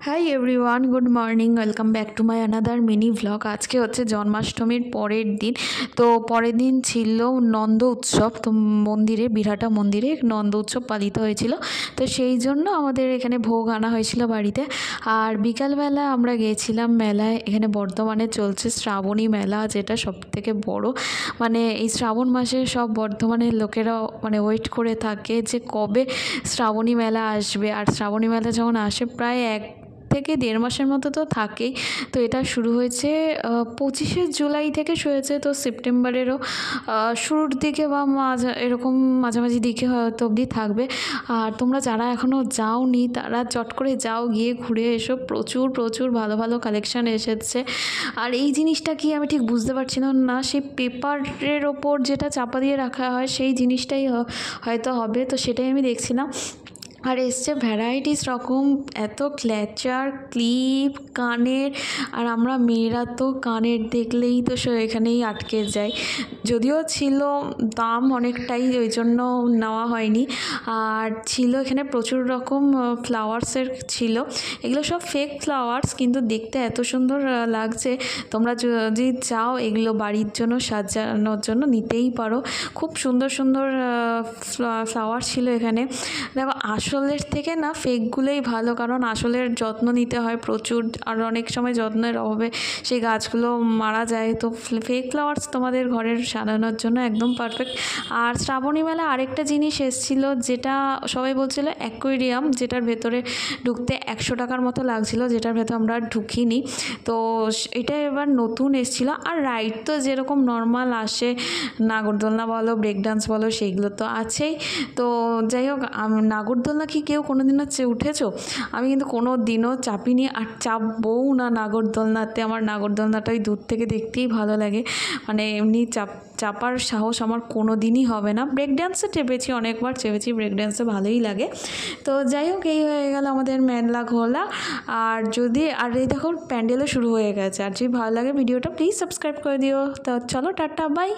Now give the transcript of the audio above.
Hi everyone, good morning, welcome back to my another mini vlog. আজকে হচ্ছে জন্মাষ্টমীর পরের দিন। তো পরের দিন ছিল নন্দ উৎসব। তো মন্দিরে, বিরাটা মন্দিরে নন্দ উৎসব পালিত হয়েছিল। তো সেই জন্য আমাদের এখানে ভোগ আনা হয়েছিল বাড়িতে। আর বিকালবেলা আমরা গিয়েছিলাম মেলায়। এখানে বর্ধমানে চলছে শ্রাবণী মেলা, যেটা সবথেকে বড়। মানে এই শ্রাবণ মাসে সব বর্ধমানের লোকেরা ওয়েট করে থাকে যে কবে শ্রাবণী মেলা আসবে। আর শ্রাবণী মেলা যখন আসে প্রায় 1 থেকে 1.5 মাসের মতো তো থাকেই। তো এটা শুরু হয়েছে 25শে জুলাই থেকে শুরু হয়েছে। তো সেপ্টেম্বরেরও শুরুর দিকে বা এরকম মাঝামাঝি দিকে হয়তো অবধি থাকবে। আর তোমরা যারা এখনও যাওনি তারা চট করে যাও, গিয়ে ঘুরে এসো। প্রচুর প্রচুর ভালো ভালো কালেকশান এসেছে। আর এই জিনিসটা কি আমি ঠিক বুঝতে পারছিলাম না, সেই পেপারের ওপর যেটা চাপা দিয়ে রাখা হয় সেই জিনিসটাই হয়তো হবে। তো সেটাই আমি দেখছিলাম। আর এসছে ভ্যারাইটিস রকম, এত ক্ল্যাচার, ক্লিপ, কানের। আর আমরা মেয়েরা তো কানের দেখলেই তো এখানেই আটকে যাই। যদিও ছিল দাম অনেকটাই, ওই জন্য নেওয়া হয়নি। আর ছিল এখানে প্রচুর রকম ফ্লাওয়ার্সের ছিল। এগুলো সব ফেক ফ্লাওয়ার্স, কিন্তু দেখতে এত সুন্দর লাগছে। তোমরা যদি চাও এগুলো বাড়ির জন্য সাজানোর জন্য নিতেই পারো। খুব সুন্দর সুন্দর ফ্লাওয়ার ছিল এখানে। দেখো, আসলের থেকে না ফেকগুলোই ভালো, কারণ আসলের যত্ন নিতে হয় প্রচুর। আর অনেক সময় যত্নের অভাবে সেই গাছগুলো মারা যায়। তো ফেক ফ্লাওয়ার্স তোমাদের ঘরের সাজানোর জন্য একদম পারফেক্ট। আর শ্রাবণী মেলা আরেকটা জিনিস এসেছিলো, যেটা সবাই বলছিল অ্যাকোয়ারিয়াম, যেটার ভেতরে ঢুকতে 100 টাকার মতো লাগছিলো, যেটার ভেতর আমরা ঢুকিনি। তো এটা এবার নতুন এসেছিলো। আর রাইড তো যেরকম নর্মাল আসে, নাগরদোলনা বলো, ব্রেক ডান্স বলো, সেইগুলো তো আছেই। তো যাই হোক, নাগরদোলনা কি কেউ কোনো দিনও উঠেছো? আমি কিন্তু কোনো দিনও চাপিনি, আর চাপবও না নাগরদোলনাতে। আমার নাগরদোলনাটাই দূর থেকে দেখতেই ভালো লাগে। এমনি চাপার সাহস আমার কোনো দিনই হবে না। ব্রেক ডান্সে চেপেছি, অনেকবার চেপেছি, ব্রেক ডান্সে ভালোই লাগে। তো যাই হোক, এই হয়ে গেল আমাদের মেলা ঘোলা। আর এই দেখো প্যান্ডেলও শুরু হয়ে গেছে। আর যদি ভালো লাগে ভিডিওটা প্লিজ সাবস্ক্রাইব করে দিও। তো চলো, টাটা, বাই।